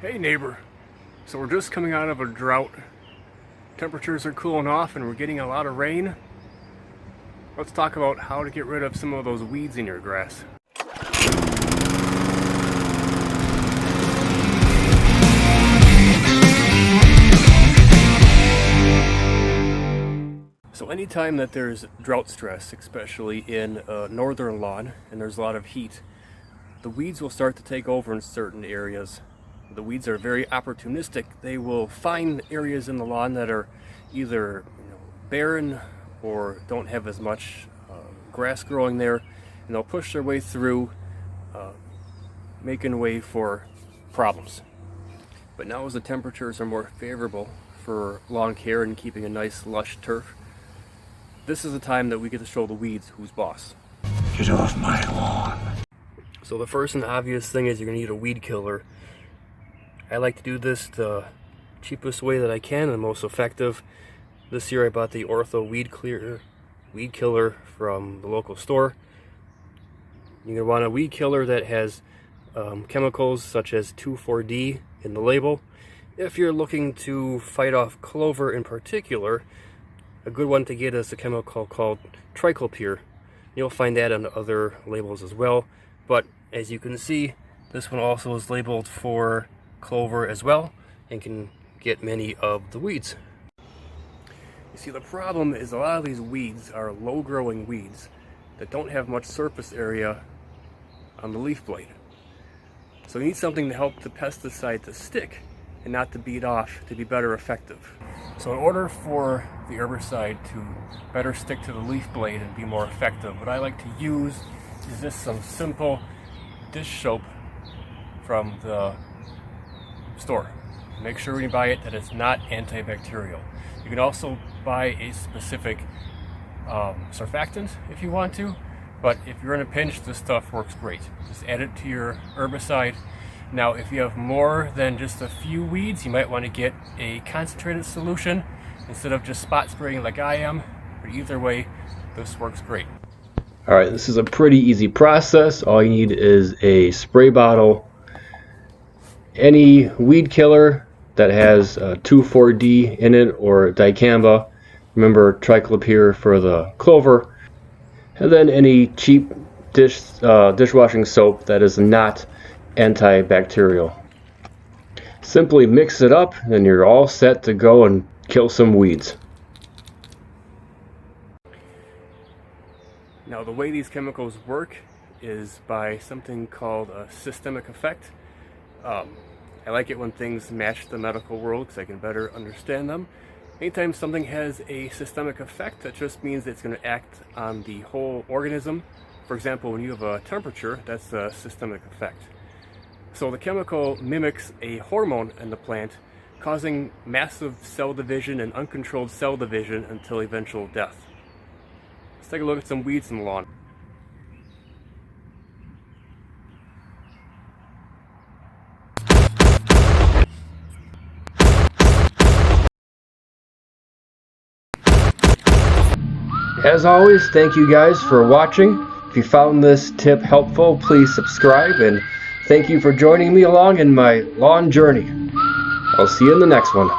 Hey neighbor, so we're just coming out of a drought. Temperatures are cooling off and we're getting a lot of rain. Let's talk about how to get rid of some of those weeds in your grass. So anytime that there's drought stress, especially in a northern lawn and there's a lot of heat, the weeds will start to take over in certain areas. The weeds are very opportunistic. They will find areas in the lawn that are either barren or don't have as much grass growing there, and they'll push their way through, making way for problems. But now as the temperatures are more favorable for lawn care and keeping a nice lush turf, this is the time that we get to show the weeds who's boss. Get off my lawn. So the first and obvious thing is you're going to need a weed killer. I like to do this the cheapest way that I can and the most effective. This year I bought the Ortho weed killer from the local store. You're going to want a weed killer that has chemicals such as 2,4-D in the label. If you're looking to fight off clover in particular, a good one to get is a chemical called Clover. You'll find that on other labels as well, but as you can see, this one also is labeled for clover as well and can get many of the weeds. You see, the problem is a lot of these weeds are low growing weeds that don't have much surface area on the leaf blade. So you need something to help the pesticide to stick and not to beat off, to be better effective. So in order for the herbicide to better stick to the leaf blade and be more effective, what I like to use is just some simple dish soap from the store. Make sure when you buy it that it's not antibacterial. You can also buy a specific surfactant if you want to, but if you're in a pinch, this stuff works great. Just add it to your herbicide. Now if you have more than just a few weeds, you might want to get a concentrated solution instead of just spot spraying like I am, but either way, this works great. Alright, this is a pretty easy process. All you need is a spray bottle, any weed killer that has 2,4-D in it or dicamba. Remember triclopyr for the clover, and then any cheap dishwashing soap that is not antibacterial. Simply mix it up and you're all set to go and kill some weeds. Now the way these chemicals work is by something called a systemic effect. I like it when things match the medical world because I can better understand them. Anytime something has a systemic effect, that just means it's going to act on the whole organism. For example, when you have a temperature, that's a systemic effect. So the chemical mimics a hormone in the plant, causing massive cell division and uncontrolled cell division until eventual death. Let's take a look at some weeds in the lawn. As always, thank you guys for watching. If you found this tip helpful, please subscribe, and thank you for joining me along in my lawn journey. I'll see you in the next one.